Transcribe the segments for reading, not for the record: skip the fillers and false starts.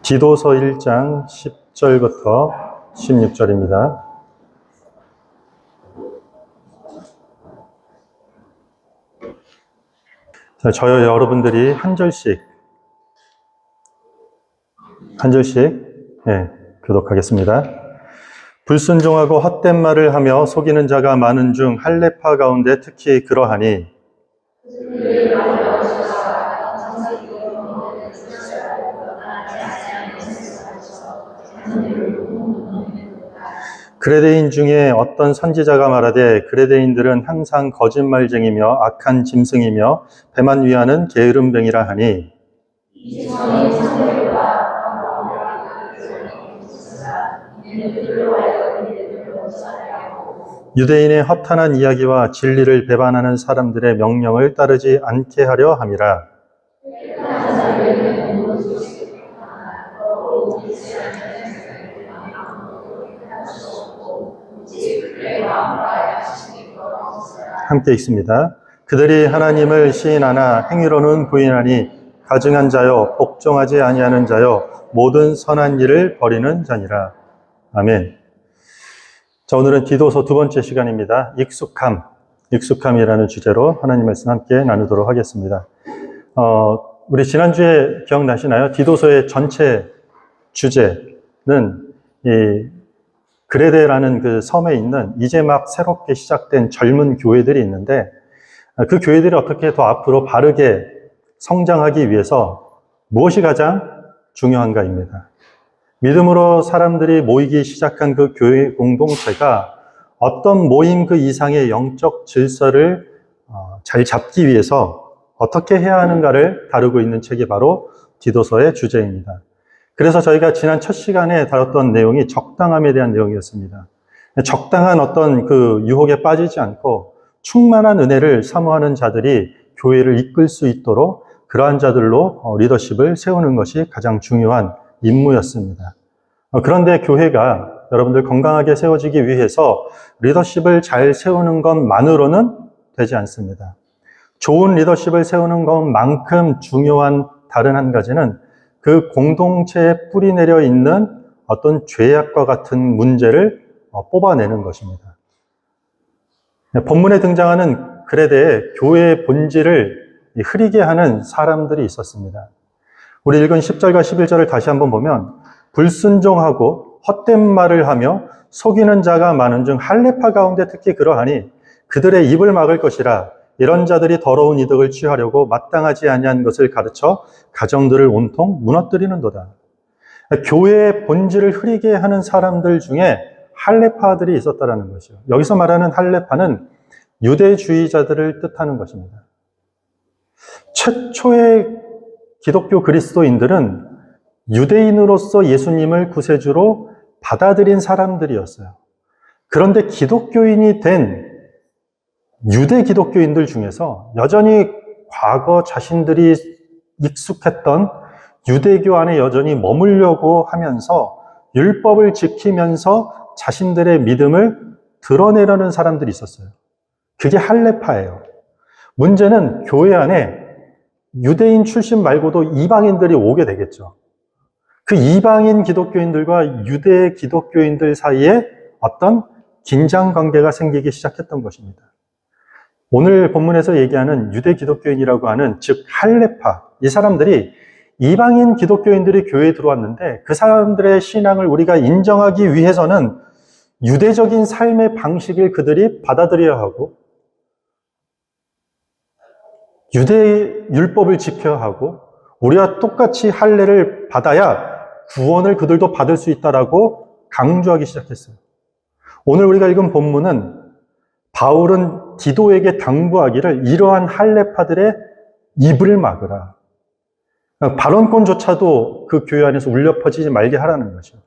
디도서 1장 10절부터 16절입니다. 저희 여러분들이 한 절씩 교독하겠습니다. 불순종하고 헛된 말을 하며 속이는 자가 많은 중 할례파 가운데 특히 그러하니 그레데인 중에 어떤 선지자가 말하되 그레데인들은 항상 거짓말쟁이며 악한 짐승이며 배만 위하는 게으름뱅이라 하니 유대인의 허탄한 이야기와 진리를 배반하는 사람들의 명령을 따르지 않게 하려 함이라. 함께 읽습니다. 그들이 하나님을 시인하나 행위로는 부인하니 가증한 자요 복종하지 아니하는 자요 모든 선한 일을 버리는 자니라. 아멘. 자, 오늘은 디도서 두 번째 시간입니다. 익숙함이라는 주제로 하나님 말씀 함께 나누도록 하겠습니다. 우리 지난주에 기억나시나요? 디도서의 전체 주제는 이 그레데라는 그 섬에 있는 이제 막 새롭게 시작된 젊은 교회들이 있는데 그 교회들이 어떻게 더 앞으로 바르게 성장하기 위해서 무엇이 가장 중요한가입니다. 믿음으로 사람들이 모이기 시작한 그 교회 공동체가 어떤 모임 그 이상의 영적 질서를 잘 잡기 위해서 어떻게 해야 하는가를 다루고 있는 책이 바로 디도서의 주제입니다. 그래서 저희가 지난 첫 시간에 다뤘던 내용이 적당함에 대한 내용이었습니다. 적당한 어떤 그 유혹에 빠지지 않고 충만한 은혜를 사모하는 자들이 교회를 이끌 수 있도록 그러한 자들로 리더십을 세우는 것이 가장 중요한 임무였습니다. 그런데 교회가 여러분들 건강하게 세워지기 위해서 리더십을 잘 세우는 것만으로는 되지 않습니다. 좋은 리더십을 세우는 것만큼 중요한 다른 한 가지는 그 공동체에 뿌리내려 있는 어떤 죄악과 같은 문제를 뽑아내는 것입니다. 본문에 등장하는 그레데의 교회의 본질을 흐리게 하는 사람들이 있었습니다. 우리 읽은 10절과 11절을 다시 한번 보면 불순종하고 헛된 말을 하며 속이는 자가 많은 중 할례파 가운데 특히 그러하니 그들의 입을 막을 것이라. 이런 자들이 더러운 이득을 취하려고 마땅하지 아니한 것을 가르쳐 가정들을 온통 무너뜨리는도다. 교회의 본질을 흐리게 하는 사람들 중에 할례파들이 있었다라는 것이요. 여기서 말하는 할례파는 유대주의자들을 뜻하는 것입니다. 최초의 기독교 그리스도인들은 유대인으로서 예수님을 구세주로 받아들인 사람들이었어요. 그런데 기독교인이 된 유대 기독교인들 중에서 여전히 과거 자신들이 익숙했던 유대교 안에 여전히 머물려고 하면서 율법을 지키면서 자신들의 믿음을 드러내려는 사람들이 있었어요. 그게 할례파예요. 문제는 교회 안에 유대인 출신 말고도 이방인들이 오게 되겠죠. 그 이방인 기독교인들과 유대 기독교인들 사이에 어떤 긴장 관계가 생기기 시작했던 것입니다. 오늘 본문에서 얘기하는 유대 기독교인이라고 하는 즉 할례파, 이 사람들이 이방인 기독교인들이 교회에 들어왔는데 그 사람들의 신앙을 우리가 인정하기 위해서는 유대적인 삶의 방식을 그들이 받아들여야 하고 유대 율법을 지켜야 하고 우리와 똑같이 할례를 받아야 구원을 그들도 받을 수 있다라고 강조하기 시작했어요. 오늘 우리가 읽은 본문은 바울은 디도에게 당부하기를 이러한 할례파들의 입을 막으라. 발언권조차도 그 교회 안에서 울려 퍼지지 말게 하라는 것이죠.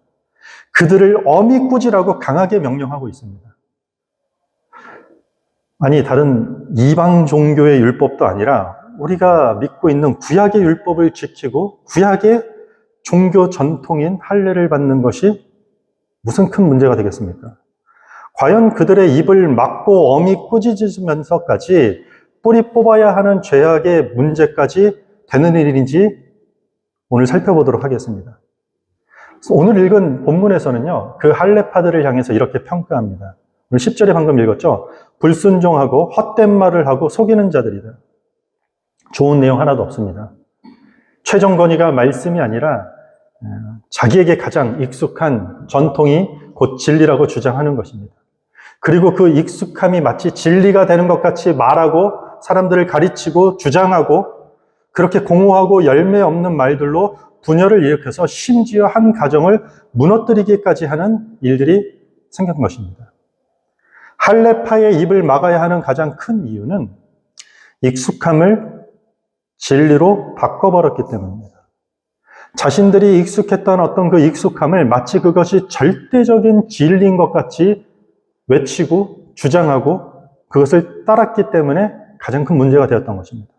그들을 엄히 꾸지라고 강하게 명령하고 있습니다. 아니, 다른 이방 종교의 율법도 아니라 우리가 믿고 있는 구약의 율법을 지키고 구약의 종교 전통인 할례를 받는 것이 무슨 큰 문제가 되겠습니까? 과연 그들의 입을 막고 엄히 꾸짖으면서까지 뿌리 뽑아야 하는 죄악의 문제까지 되는 일인지 오늘 살펴보도록 하겠습니다. 오늘 읽은 본문에서는요, 그 할례파들을 향해서 이렇게 평가합니다. 오늘 10절에 방금 읽었죠? 불순종하고 헛된 말을 하고 속이는 자들이다. 좋은 내용 하나도 없습니다. 최종건의가 말씀이 아니라 자기에게 가장 익숙한 전통이 곧 진리라고 주장하는 것입니다. 그리고 그 익숙함이 마치 진리가 되는 것 같이 말하고 사람들을 가르치고 주장하고 그렇게 공허하고 열매 없는 말들로 분열을 일으켜서 심지어 한 가정을 무너뜨리기까지 하는 일들이 생긴 것입니다. 할례파의 입을 막아야 하는 가장 큰 이유는 익숙함을 진리로 바꿔버렸기 때문입니다. 자신들이 익숙했던 어떤 그 익숙함을 마치 그것이 절대적인 진리인 것 같이 외치고 주장하고 그것을 따랐기 때문에 가장 큰 문제가 되었던 것입니다.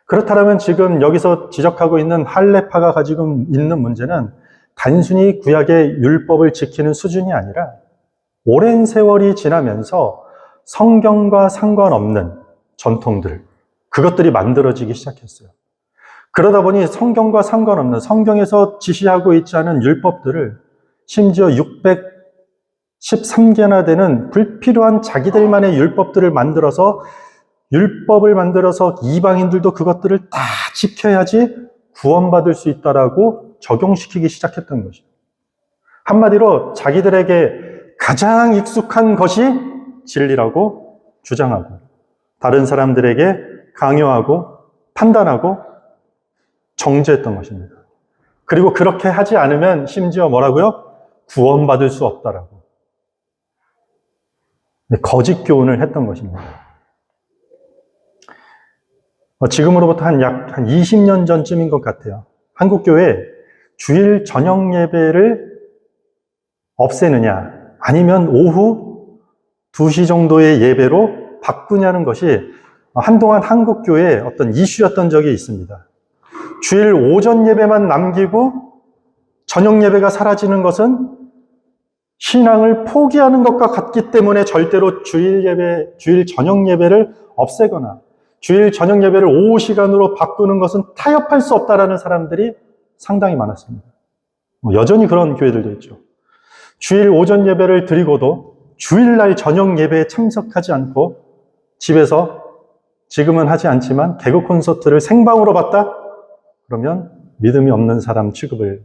그렇다면 지금 여기서 지적하고 있는 할례파가 가지고 있는 문제는 단순히 구약의 율법을 지키는 수준이 아니라 오랜 세월이 지나면서 성경과 상관없는 전통들, 그것들이 만들어지기 시작했어요. 그러다 보니 성경과 상관없는, 성경에서 지시하고 있지 않은 율법들을 심지어 613개나 되는 불필요한 자기들만의 율법들을 만들어서 이방인들도 그것들을 다 지켜야지 구원받을 수 있다라고 적용시키기 시작했던 것이죠. 한마디로 자기들에게 가장 익숙한 것이 진리라고 주장하고 다른 사람들에게 강요하고 판단하고 정죄했던 것입니다. 그리고 그렇게 하지 않으면 심지어 뭐라고요? 구원받을 수 없다라고. 거짓 교훈을 했던 것입니다. 지금으로부터 약 20년 전쯤인 것 같아요. 한국교회 주일 저녁 예배를 없애느냐 아니면 오후 2시 정도의 예배로 바꾸냐는 것이 한동안 한국교회의 어떤 이슈였던 적이 있습니다. 주일 오전 예배만 남기고 저녁 예배가 사라지는 것은 신앙을 포기하는 것과 같기 때문에 절대로 주일 저녁 예배를 없애거나 주일 저녁 예배를 오후 시간으로 바꾸는 것은 타협할 수 없다라는 사람들이 상당히 많았습니다. 여전히 그런 교회들도 있죠. 주일 오전 예배를 드리고도 주일날 저녁 예배에 참석하지 않고 집에서 지금은 하지 않지만 개그 콘서트를 생방으로 봤다? 그러면 믿음이 없는 사람 취급을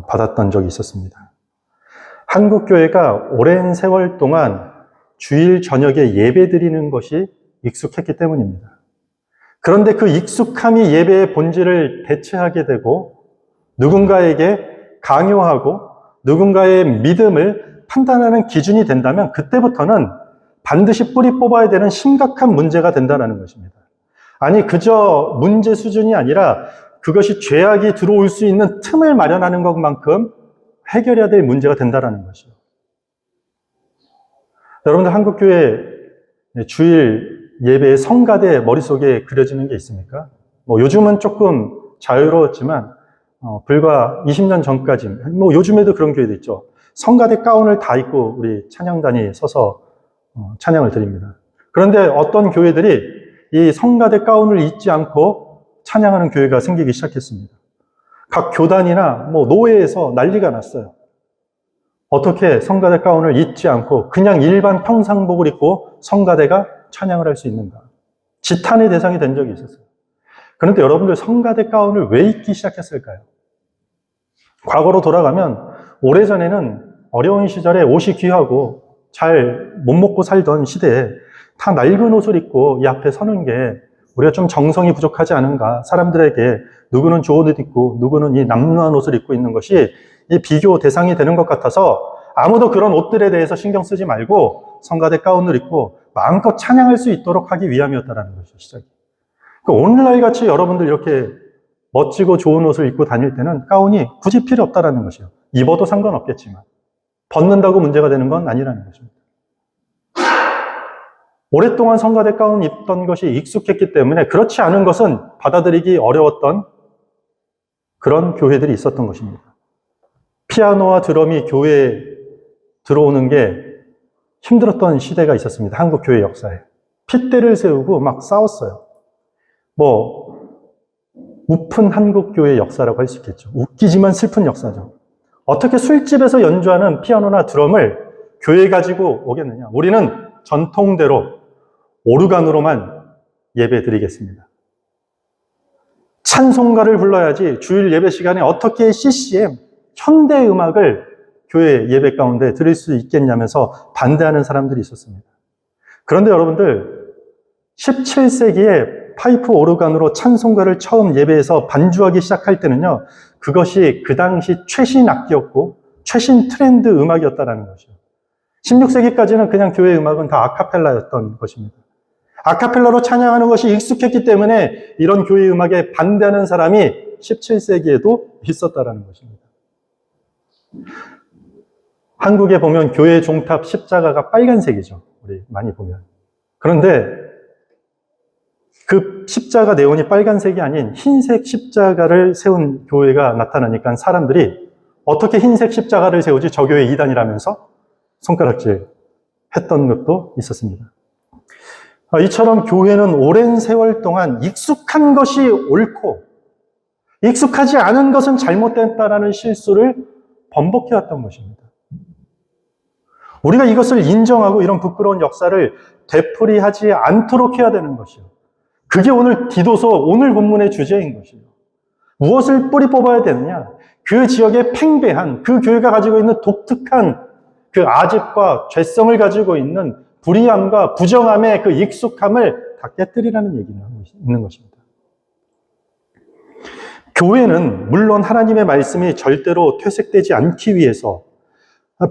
받았던 적이 있었습니다. 한국교회가 오랜 세월 동안 주일 저녁에 예배 드리는 것이 익숙했기 때문입니다. 그런데 그 익숙함이 예배의 본질을 대체하게 되고 누군가에게 강요하고 누군가의 믿음을 판단하는 기준이 된다면 그때부터는 반드시 뿌리 뽑아야 되는 심각한 문제가 된다는 것입니다. 아니 그저 문제 수준이 아니라 그것이 죄악이 들어올 수 있는 틈을 마련하는 것만큼 해결해야 될 문제가 된다는 것이죠. 여러분들 한국교회 주일 예배의 성가대 머릿속에 그려지는 게 있습니까? 요즘은 조금 자유로웠지만 불과 20년 전까지 요즘에도 그런 교회도 있죠. 성가대 가운을 다 입고 우리 찬양단이 서서 찬양을 드립니다. 그런데 어떤 교회들이 이 성가대 가운을 입지 않고 찬양하는 교회가 생기기 시작했습니다. 각 교단이나 노회에서 난리가 났어요. 어떻게 성가대 가운을 입지 않고 그냥 일반 평상복을 입고 성가대가 찬양을 할 수 있는가? 지탄의 대상이 된 적이 있었어요. 그런데 여러분들 성가대 가운을 왜 입기 시작했을까요? 과거로 돌아가면 오래전에는 어려운 시절에 옷이 귀하고 잘 못 먹고 살던 시대에 다 낡은 옷을 입고 이 앞에 서는 게 우리가 좀 정성이 부족하지 않은가? 사람들에게 누구는 좋은 옷 입고 누구는 이 남루한 옷을 입고 있는 것이 이 비교 대상이 되는 것 같아서 아무도 그런 옷들에 대해서 신경 쓰지 말고 성가대 가운을 입고 마음껏 찬양할 수 있도록 하기 위함이었다는 것이죠, 시작이. 그러니까 오늘날 같이 여러분들 이렇게 멋지고 좋은 옷을 입고 다닐 때는 가운이 굳이 필요 없다는 것이요. 입어도 상관없겠지만 벗는다고 문제가 되는 건 아니라는 것입니다. 오랫동안 성가대 가운 입던 것이 익숙했기 때문에 그렇지 않은 것은 받아들이기 어려웠던 그런 교회들이 있었던 것입니다. 피아노와 드럼이 교회에 들어오는 게 힘들었던 시대가 있었습니다. 한국 교회 역사에. 핏대를 세우고 막 싸웠어요. 우픈 한국 교회 역사라고 할 수 있겠죠. 웃기지만 슬픈 역사죠. 어떻게 술집에서 연주하는 피아노나 드럼을 교회에 가지고 오겠느냐? 우리는 전통대로 오르간으로만 예배 드리겠습니다. 찬송가를 불러야지 주일 예배 시간에 어떻게 CCM, 현대 음악을 교회 예배 가운데 드릴 수 있겠냐면서 반대하는 사람들이 있었습니다. 그런데 여러분들, 17세기에 파이프 오르간으로 찬송가를 처음 예배에서 반주하기 시작할 때는요, 그것이 그 당시 최신 악기였고 최신 트렌드 음악이었다는 것이죠. 16세기까지는 그냥 교회 음악은 다 아카펠라였던 것입니다. 아카펠라로 찬양하는 것이 익숙했기 때문에 이런 교회 음악에 반대하는 사람이 17세기에도 있었다는 것입니다. 한국에 보면 교회 종탑 십자가가 빨간색이죠. 우리 많이 보면. 그런데 그 십자가 네온이 빨간색이 아닌 흰색 십자가를 세운 교회가 나타나니까 사람들이 어떻게 흰색 십자가를 세우지? 저 교회 이단이라면서 손가락질 했던 것도 있었습니다. 이처럼 교회는 오랜 세월 동안 익숙한 것이 옳고 익숙하지 않은 것은 잘못됐다라는 실수를 번복해왔던 것입니다. 우리가 이것을 인정하고 이런 부끄러운 역사를 되풀이하지 않도록 해야 되는 것이요. 그게 오늘 디도서 오늘 본문의 주제인 것이요. 무엇을 뿌리 뽑아야 되느냐? 그 지역에 팽배한 그 교회가 가지고 있는 독특한 그 아집과 죄성을 가지고 있는 불의함과 부정함의 그 익숙함을 다 깨뜨리라는 얘기를 하고 있는 것입니다. 교회는 물론 하나님의 말씀이 절대로 퇴색되지 않기 위해서,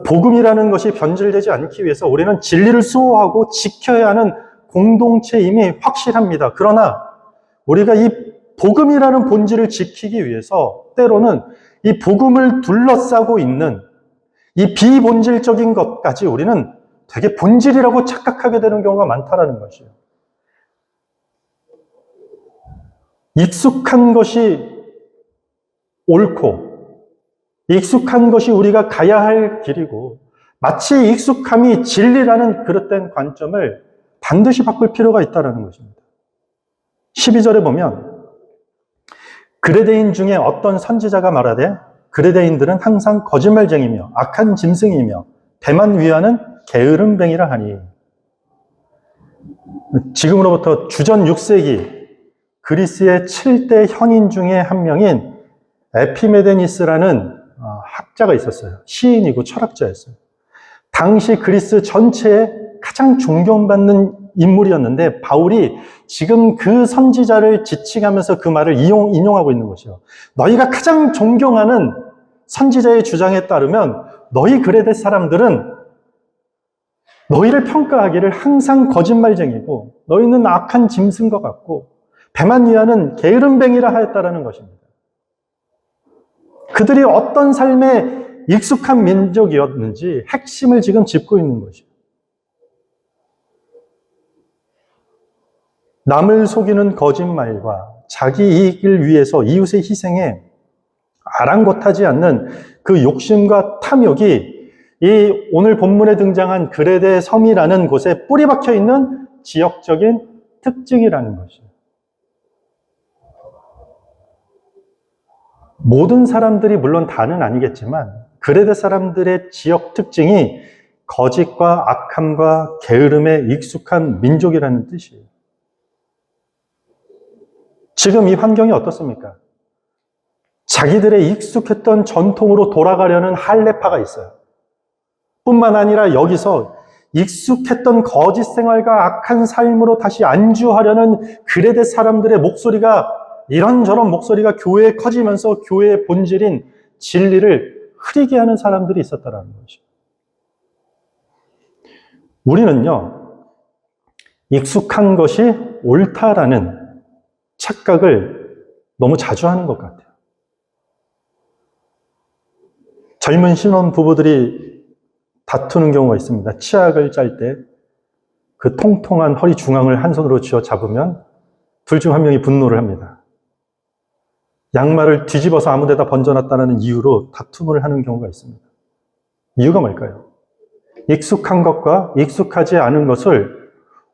복음이라는 것이 변질되지 않기 위해서 우리는 진리를 수호하고 지켜야 하는 공동체임이 확실합니다. 그러나 우리가 이 복음이라는 본질을 지키기 위해서 때로는 이 복음을 둘러싸고 있는 이 비본질적인 것까지 우리는 되게 본질이라고 착각하게 되는 경우가 많다라는 것이에요. 익숙한 것이 옳고 익숙한 것이 우리가 가야 할 길이고 마치 익숙함이 진리라는 그릇된 관점을 반드시 바꿀 필요가 있다는 것입니다. 12절에 보면 그레데인 중에 어떤 선지자가 말하되 그레데인들은 항상 거짓말쟁이며 악한 짐승이며 배만 위하는 게으름뱅이라 하니. 지금으로부터 주전 6세기 그리스의 7대 현인 중에 한 명인 에피메데니스라는 학자가 있었어요. 시인이고 철학자였어요. 당시 그리스 전체에 가장 존경받는 인물이었는데 바울이 지금 그 선지자를 지칭하면서 그 말을 인용하고 있는 것이요. 너희가 가장 존경하는 선지자의 주장에 따르면 너희 그레데 사람들은 너희를 평가하기를 항상 거짓말쟁이고 너희는 악한 짐승과 같고 배만 위하는 게으름뱅이라 하였다라는 것입니다. 그들이 어떤 삶에 익숙한 민족이었는지 핵심을 지금 짚고 있는 것이에요. 남을 속이는 거짓말과 자기 이익을 위해서 이웃의 희생에 아랑곳하지 않는 그 욕심과 탐욕이 이 오늘 본문에 등장한 그레데 섬이라는 곳에 뿌리 박혀 있는 지역적인 특징이라는 것이에요. 모든 사람들이 물론 다는 아니겠지만 그레데 사람들의 지역 특징이 거짓과 악함과 게으름에 익숙한 민족이라는 뜻이에요. 지금 이 환경이 어떻습니까? 자기들의 익숙했던 전통으로 돌아가려는 할례파가 있어요. 뿐만 아니라 여기서 익숙했던 거짓 생활과 악한 삶으로 다시 안주하려는 그레데 사람들의 목소리가 이런저런 목소리가 교회에 커지면서 교회의 본질인 진리를 흐리게 하는 사람들이 있었다는 것이죠. 우리는요, 익숙한 것이 옳다라는 착각을 너무 자주 하는 것 같아요. 젊은 신혼 부부들이 다투는 경우가 있습니다. 치약을 짤 때 그 통통한 허리 중앙을 한 손으로 쥐어 잡으면 둘 중 한 명이 분노를 합니다. 양말을 뒤집어서 아무 데다 번져놨다는 이유로 다툼을 하는 경우가 있습니다. 이유가 뭘까요? 익숙한 것과 익숙하지 않은 것을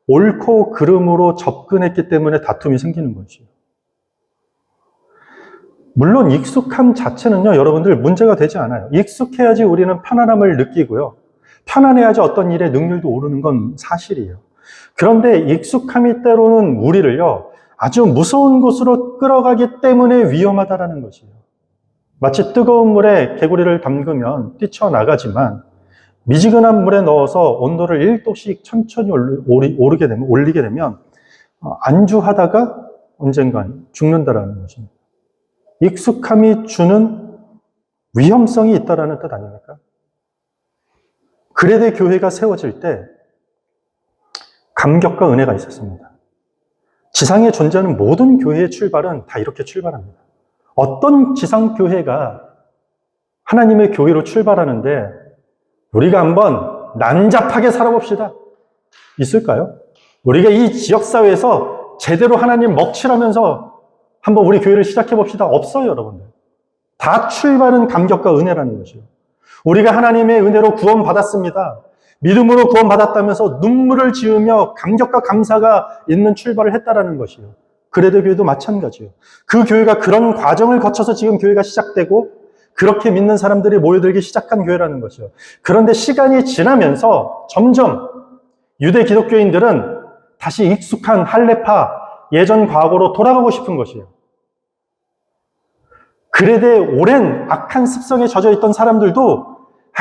옳고 그름으로 접근했기 때문에 다툼이 생기는 것이에요. 물론 익숙함 자체는요, 여러분들 문제가 되지 않아요. 익숙해야지 우리는 편안함을 느끼고요. 편안해야지 어떤 일에 능률도 오르는 건 사실이에요. 그런데 익숙함이 때로는 우리를요, 아주 무서운 곳으로 끌어가기 때문에 위험하다라는 것이에요. 마치 뜨거운 물에 개구리를 담그면 뛰쳐나가지만 미지근한 물에 넣어서 온도를 1도씩 천천히 올리게 되면 안주하다가 언젠간 죽는다라는 것입니다. 익숙함이 주는 위험성이 있다라는 뜻 아닙니까? 그레데 교회가 세워질 때 감격과 은혜가 있었습니다. 지상에 존재하는 모든 교회의 출발은 다 이렇게 출발합니다. 어떤 지상 교회가 하나님의 교회로 출발하는데 우리가 한번 난잡하게 살아봅시다. 있을까요? 우리가 이 지역사회에서 제대로 하나님 먹칠하면서 한번 우리 교회를 시작해봅시다. 없어요, 여러분들. 다 출발은 감격과 은혜라는 것이요. 우리가 하나님의 은혜로 구원받았습니다. 믿음으로 구원받았다면서 눈물을 지으며 감격과 감사가 있는 출발을 했다라는 것이요. 그레데 교회도 마찬가지요. 그 교회가 그런 과정을 거쳐서 지금 교회가 시작되고 그렇게 믿는 사람들이 모여들기 시작한 교회라는 것이요. 그런데 시간이 지나면서 점점 유대 기독교인들은 다시 익숙한 할례파 예전 과거로 돌아가고 싶은 것이에요. 그레데 오랜 악한 습성에 젖어 있던 사람들도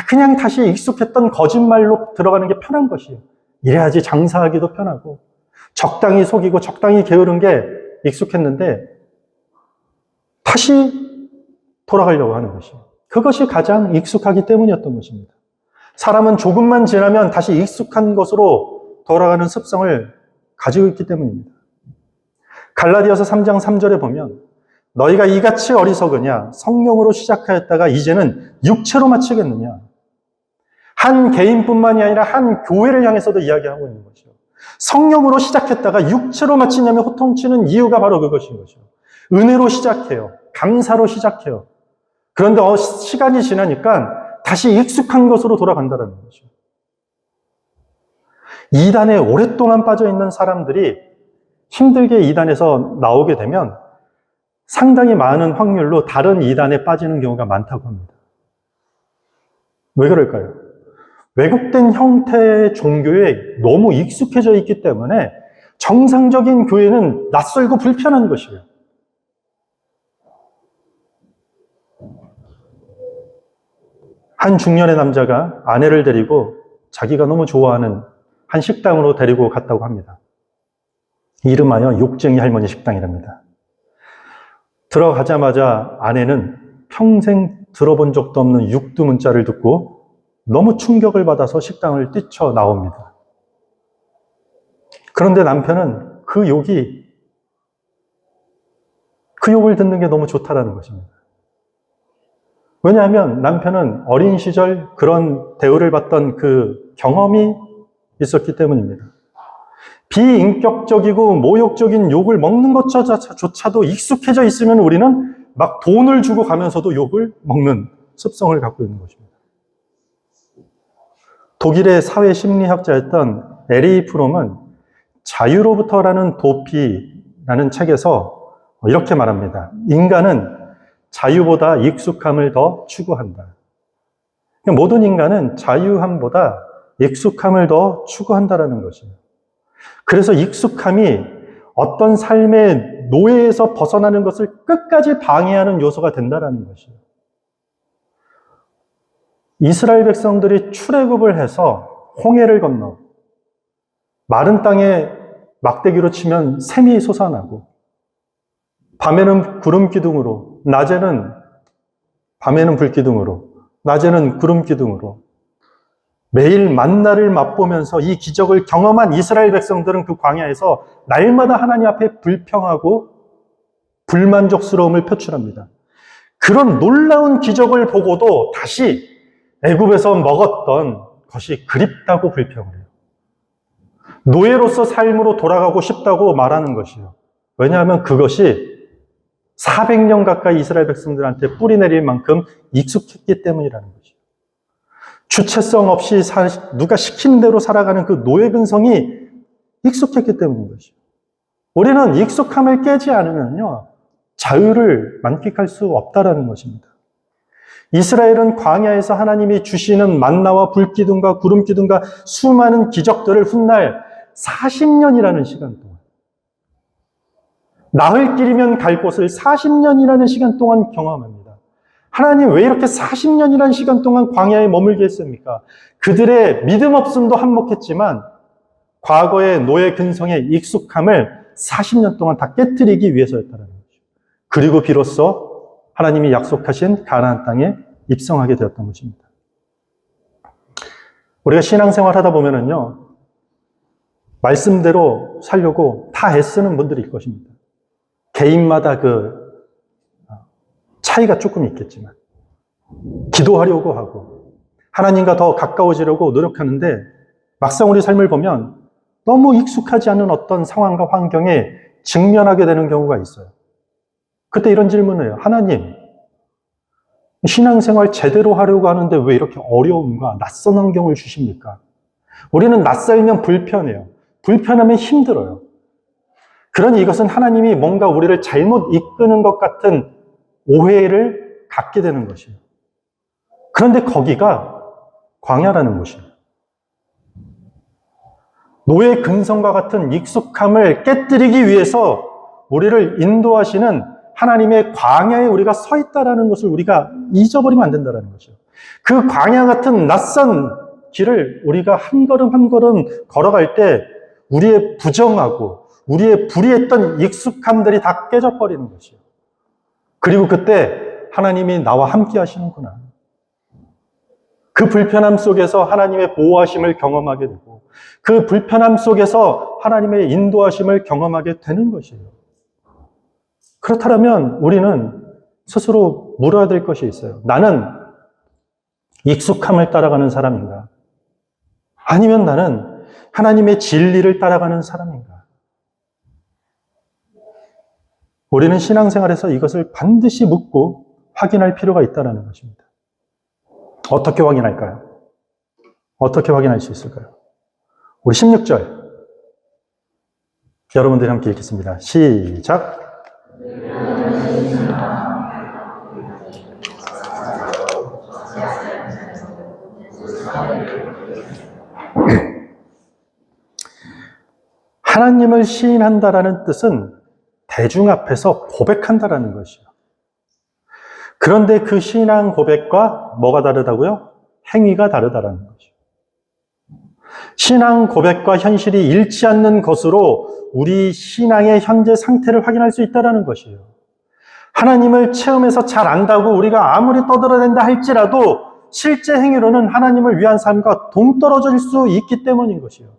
그냥 다시 익숙했던 거짓말로 들어가는 게 편한 것이에요. 이래야지 장사하기도 편하고 적당히 속이고 적당히 게으른 게 익숙했는데 다시 돌아가려고 하는 것이에요. 그것이 가장 익숙하기 때문이었던 것입니다. 사람은 조금만 지나면 다시 익숙한 것으로 돌아가는 습성을 가지고 있기 때문입니다. 갈라디아서 3장 3절에 보면 너희가 이같이 어리석으냐 성령으로 시작하였다가 이제는 육체로 마치겠느냐. 한 개인뿐만이 아니라 한 교회를 향해서도 이야기하고 있는 것이죠. 성령으로 시작했다가 육체로 마치냐면 호통치는 이유가 바로 그것인 것이죠. 은혜로 시작해요. 감사로 시작해요. 그런데 시간이 지나니까 다시 익숙한 것으로 돌아간다는 거죠. 이단에 오랫동안 빠져있는 사람들이 힘들게 이단에서 나오게 되면 상당히 많은 확률로 다른 이단에 빠지는 경우가 많다고 합니다. 왜 그럴까요? 왜곡된 형태의 종교에 너무 익숙해져 있기 때문에 정상적인 교회는 낯설고 불편한 것이에요. 한 중년의 남자가 아내를 데리고 자기가 너무 좋아하는 한 식당으로 데리고 갔다고 합니다. 이름하여 욕쟁이 할머니 식당이랍니다. 들어가자마자 아내는 평생 들어본 적도 없는 육두문자를 듣고 너무 충격을 받아서 식당을 뛰쳐나옵니다. 그런데 남편은 그 욕을 듣는 게 너무 좋다라는 것입니다. 왜냐하면 남편은 어린 시절 그런 대우를 받던 그 경험이 있었기 때문입니다. 비인격적이고 모욕적인 욕을 먹는 것조차도 익숙해져 있으면 우리는 막 돈을 주고 가면서도 욕을 먹는 습성을 갖고 있는 것입니다. 독일의 사회심리학자였던 에리 프롬은 자유로부터라는 도피라는 책에서 이렇게 말합니다. 인간은 자유보다 익숙함을 더 추구한다. 모든 인간은 자유함보다 익숙함을 더 추구한다라는 것입니다. 그래서 익숙함이 어떤 삶의 노예에서 벗어나는 것을 끝까지 방해하는 요소가 된다는 것이에요. 이스라엘 백성들이 출애굽을 해서 홍해를 건너 마른 땅에 막대기로 치면 샘이 솟아나고 밤에는 구름 기둥으로 밤에는 불 기둥으로 낮에는 구름 기둥으로 매일 만나를 맛보면서 이 기적을 경험한 이스라엘 백성들은 그 광야에서 날마다 하나님 앞에 불평하고 불만족스러움을 표출합니다. 그런 놀라운 기적을 보고도 다시 애굽에서 먹었던 것이 그립다고 불평을 해요. 노예로서 삶으로 돌아가고 싶다고 말하는 것이에요. 왜냐하면 그것이 400년 가까이 이스라엘 백성들한테 뿌리 내릴 만큼 익숙했기 때문이라는 것이에요. 주체성 없이 누가 시킨 대로 살아가는 그 노예 근성이 익숙했기 때문인 것이에요. 우리는 익숙함을 깨지 않으면요, 자유를 만끽할 수 없다라는 것입니다. 이스라엘은 광야에서 하나님이 주시는 만나와 불기둥과 구름기둥과 수많은 기적들을 훗날 40년이라는 시간 동안, 나흘 길이면 갈 곳을 40년이라는 시간 동안 경험합니다. 하나님 왜 이렇게 40년이라는 시간 동안 광야에 머물게 했습니까? 그들의 믿음 없음도 한몫했지만 과거의 노예 근성의 익숙함을 40년 동안 다 깨뜨리기 위해서였다는 거죠. 그리고 비로소 하나님이 약속하신 가나안 땅에 입성하게 되었던 것입니다. 우리가 신앙생활 하다 보면은요, 말씀대로 살려고 다 애쓰는 분들이 있을 것입니다. 개인마다 그 차이가 조금 있겠지만 기도하려고 하고 하나님과 더 가까워지려고 노력하는데 막상 우리 삶을 보면 너무 익숙하지 않은 어떤 상황과 환경에 직면하게 되는 경우가 있어요. 그때 이런 질문을 해요. 하나님, 신앙생활 제대로 하려고 하는데 왜 이렇게 어려움과 낯선 환경을 주십니까? 우리는 낯설면 불편해요. 불편하면 힘들어요. 그러니 이것은 하나님이 뭔가 우리를 잘못 이끄는 것 같은 오해를 갖게 되는 것이에요. 그런데 거기가 광야라는 곳이에요. 노예 근성과 같은 익숙함을 깨뜨리기 위해서 우리를 인도하시는 하나님의 광야에 우리가 서 있다라는 것을 우리가 잊어버리면 안 된다는 거죠. 그 광야 같은 낯선 길을 우리가 한 걸음 한 걸음 걸어갈 때 우리의 부정하고 우리의 불의했던 익숙함들이 다 깨져버리는 것이에요. 그리고 그때 하나님이 나와 함께 하시는구나. 그 불편함 속에서 하나님의 보호하심을 경험하게 되고 그 불편함 속에서 하나님의 인도하심을 경험하게 되는 것이에요. 그렇다면 우리는 스스로 물어야 될 것이 있어요. 나는 익숙함을 따라가는 사람인가? 아니면 나는 하나님의 진리를 따라가는 사람인가? 우리는 신앙생활에서 이것을 반드시 묻고 확인할 필요가 있다는 것입니다. 어떻게 확인할까요? 어떻게 확인할 수 있을까요? 우리 16절 여러분들이 함께 읽겠습니다. 시작! 하나님을 시인한다라는 뜻은 대중 앞에서 고백한다라는 것이요. 그런데 그 신앙 고백과 뭐가 다르다고요? 행위가 다르다라는 거죠. 신앙 고백과 현실이 잃지 않는 것으로 우리 신앙의 현재 상태를 확인할 수 있다는 것이에요. 하나님을 체험해서 잘 안다고 우리가 아무리 떠들어댄다 할지라도 실제 행위로는 하나님을 위한 삶과 동떨어질 수 있기 때문인 것이에요.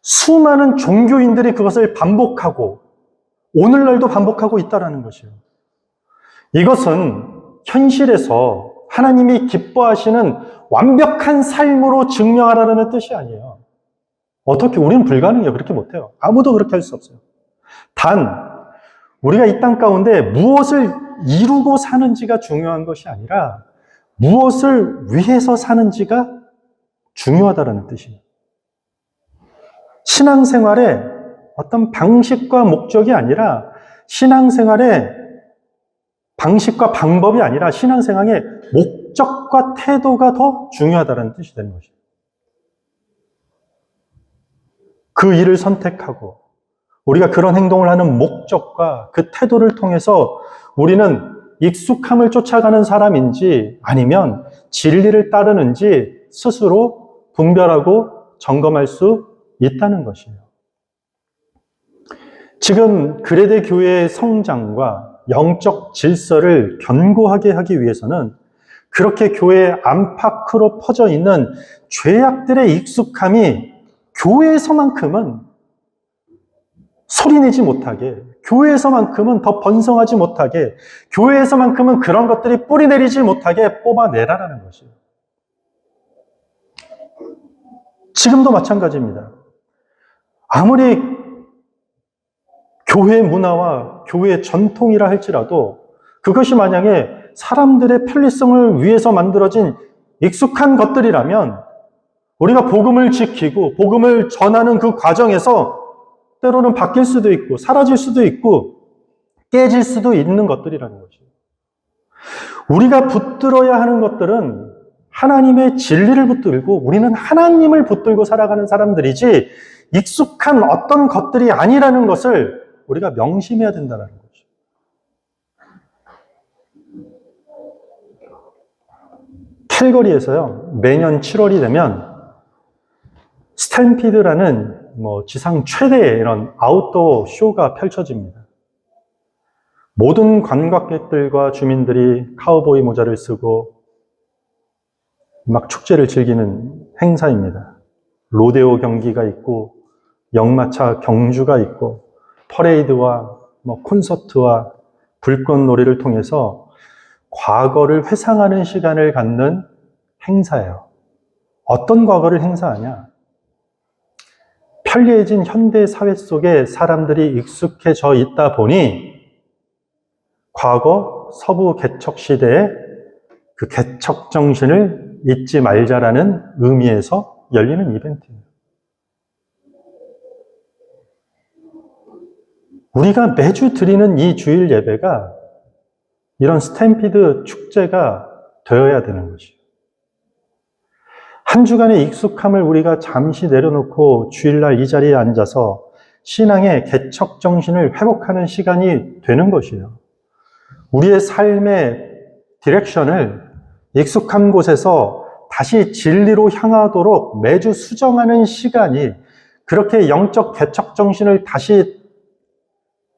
수많은 종교인들이 그것을 반복하고 오늘날도 반복하고 있다는 것이에요. 이것은 현실에서 하나님이 기뻐하시는 완벽한 삶으로 증명하라는 뜻이 아니에요. 어떻게 우리는 불가능해요. 그렇게 못해요. 아무도 그렇게 할 수 없어요. 단 우리가 이 땅 가운데 무엇을 이루고 사는지가 중요한 것이 아니라 무엇을 위해서 사는지가 중요하다는 뜻이에요. 신앙생활의 어떤 방식과 목적이 아니라 신앙생활의 방식과 방법이 아니라 신앙생활의 목적과 태도가 더 중요하다는 뜻이 되는 것이에요. 그 일을 선택하고 우리가 그런 행동을 하는 목적과 그 태도를 통해서 우리는 익숙함을 쫓아가는 사람인지 아니면 진리를 따르는지 스스로 분별하고 점검할 수 있다는 것이에요. 지금 그레데 교회의 성장과 영적 질서를 견고하게 하기 위해서는 그렇게 교회 안팎으로 퍼져 있는 죄악들의 익숙함이 교회에서만큼은 소리내지 못하게, 교회에서만큼은 더 번성하지 못하게, 교회에서만큼은 그런 것들이 뿌리내리지 못하게 뽑아내라라는 것이에요. 지금도 마찬가지입니다. 아무리 교회 문화와 교회 전통이라 할지라도 그것이 만약에 사람들의 편리성을 위해서 만들어진 익숙한 것들이라면 우리가 복음을 지키고 복음을 전하는 그 과정에서 때로는 바뀔 수도 있고 사라질 수도 있고 깨질 수도 있는 것들이라는 거죠. 우리가 붙들어야 하는 것들은 하나님의 진리를 붙들고 우리는 하나님을 붙들고 살아가는 사람들이지 익숙한 어떤 것들이 아니라는 것을 우리가 명심해야 된다는 거죠. 캘거리에서요, 매년 7월이 되면 스탬피드라는 지상 최대의 이런 아웃도어 쇼가 펼쳐집니다. 모든 관광객들과 주민들이 카우보이 모자를 쓰고 막 축제를 즐기는 행사입니다. 로데오 경기가 있고 역마차 경주가 있고 퍼레이드와 콘서트와 불꽃놀이를 통해서 과거를 회상하는 시간을 갖는 행사예요. 어떤 과거를 행사하냐? 편리해진 현대 사회 속에 사람들이 익숙해져 있다 보니 과거 서부 개척 시대의 그 개척 정신을 잊지 말자라는 의미에서 열리는 이벤트예요. 우리가 매주 드리는 이 주일 예배가 이런 스탬피드 축제가 되어야 되는 것이에요. 한 주간의 익숙함을 우리가 잠시 내려놓고 주일날 이 자리에 앉아서 신앙의 개척 정신을 회복하는 시간이 되는 것이에요. 우리의 삶의 디렉션을 익숙한 곳에서 다시 진리로 향하도록 매주 수정하는 시간이, 그렇게 영적 개척 정신을 다시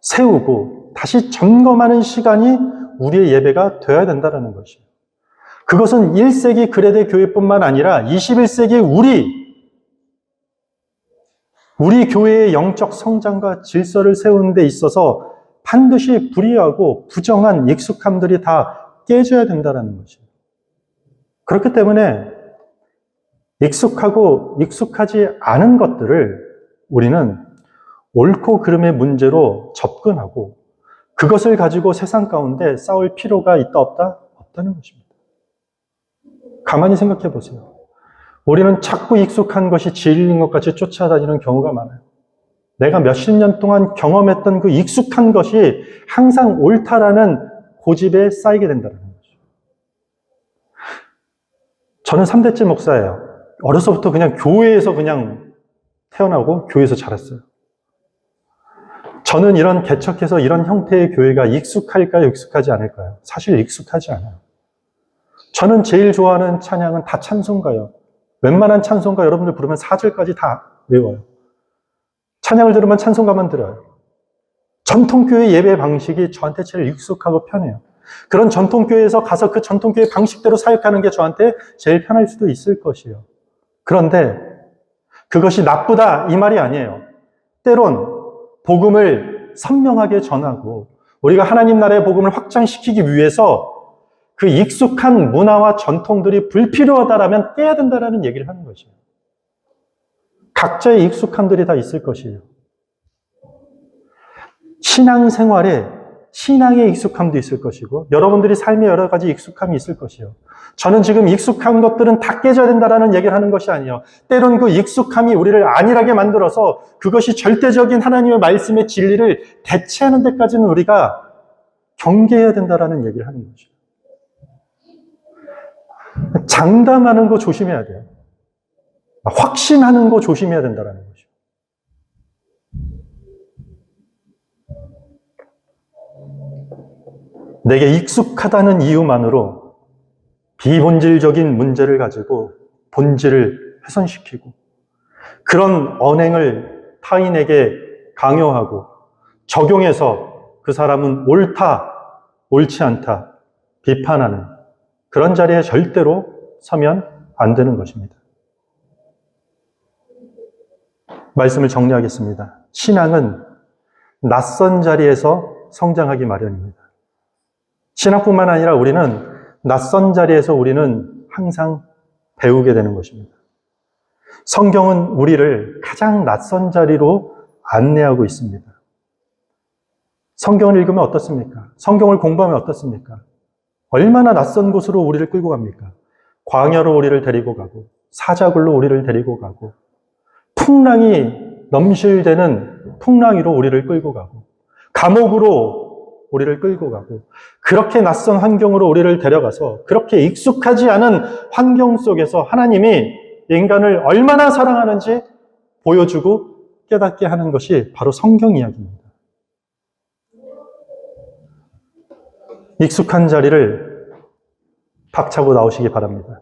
세우고 다시 점검하는 시간이 우리의 예배가 되어야 된다는 것이에요. 그것은 1세기 그레데 교회뿐만 아니라 21세기 우리 교회의 영적 성장과 질서를 세우는 데 있어서 반드시 불의하고 부정한 익숙함들이 다 깨져야 된다는 것이에요. 그렇기 때문에 익숙하고 익숙하지 않은 것들을 우리는 옳고 그름의 문제로 접근하고 그것을 가지고 세상 가운데 싸울 필요가 있다 없다? 없다는 것입니다. 가만히 생각해 보세요. 우리는 자꾸 익숙한 것이 진리인 것 같이 쫓아다니는 경우가 많아요. 내가 몇십 년 동안 경험했던 그 익숙한 것이 항상 옳다라는 고집에 쌓이게 된다는 거죠. 저는 3대째 목사예요. 어려서부터 그냥 교회에서 그냥 태어나고 교회에서 자랐어요. 저는 이런 개척해서 이런 형태의 교회가 익숙할까요? 익숙하지 않을까요? 사실 익숙하지 않아요. 저는 제일 좋아하는 찬양은 다 찬송가요. 웬만한 찬송가 여러분들 부르면 4절까지 다 외워요. 찬양을 들으면 찬송가만 들어요. 전통교회 예배 방식이 저한테 제일 익숙하고 편해요. 그런 전통교회에서 가서 그 전통교회 방식대로 사역하는 게 저한테 제일 편할 수도 있을 것이에요. 그런데 그것이 나쁘다 이 말이 아니에요. 때론 복음을 선명하게 전하고 우리가 하나님 나라의 복음을 확장시키기 위해서 그 익숙한 문화와 전통들이 불필요하다라면 깨야 된다라는 얘기를 하는 것이에요. 각자의 익숙함들이 다 있을 것이에요. 신앙생활에 신앙의 익숙함도 있을 것이고 여러분들이 삶에 여러 가지 익숙함이 있을 것이에요. 저는 지금 익숙한 것들은 다 깨져야 된다라는 얘기를 하는 것이 아니에요. 때론 그 익숙함이 우리를 안일하게 만들어서 그것이 절대적인 하나님의 말씀의 진리를 대체하는 데까지는 우리가 경계해야 된다라는 얘기를 하는 거죠. 장담하는 거 조심해야 돼요. 확신하는 거 조심해야 된다는 거죠. 내게 익숙하다는 이유만으로 비본질적인 문제를 가지고 본질을 훼손시키고 그런 언행을 타인에게 강요하고 적용해서 그 사람은 옳다, 옳지 않다 비판하는 그런 자리에 절대로 서면 안 되는 것입니다. 말씀을 정리하겠습니다. 신앙은 낯선 자리에서 성장하기 마련입니다. 신앙뿐만 아니라 우리는 낯선 자리에서 우리는 항상 배우게 되는 것입니다. 성경은 우리를 가장 낯선 자리로 안내하고 있습니다. 성경을 읽으면 어떻습니까? 성경을 공부하면 어떻습니까? 얼마나 낯선 곳으로 우리를 끌고 갑니까? 광야로 우리를 데리고 가고 사자굴로 우리를 데리고 가고 풍랑이 넘실대는 풍랑이로 우리를 끌고 가고 감옥으로 우리를 끌고 가고, 그렇게 낯선 환경으로 우리를 데려가서 그렇게 익숙하지 않은 환경 속에서 하나님이 인간을 얼마나 사랑하는지 보여주고 깨닫게 하는 것이 바로 성경 이야기입니다. 익숙한 자리를 박차고 나오시기 바랍니다.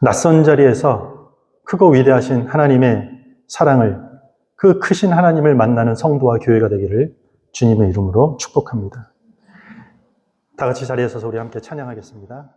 낯선 자리에서 크고 위대하신 하나님의 사랑을, 그 크신 하나님을 만나는 성도와 교회가 되기를 주님의 이름으로 축복합니다. 다 같이 자리에 서서 우리 함께 찬양하겠습니다.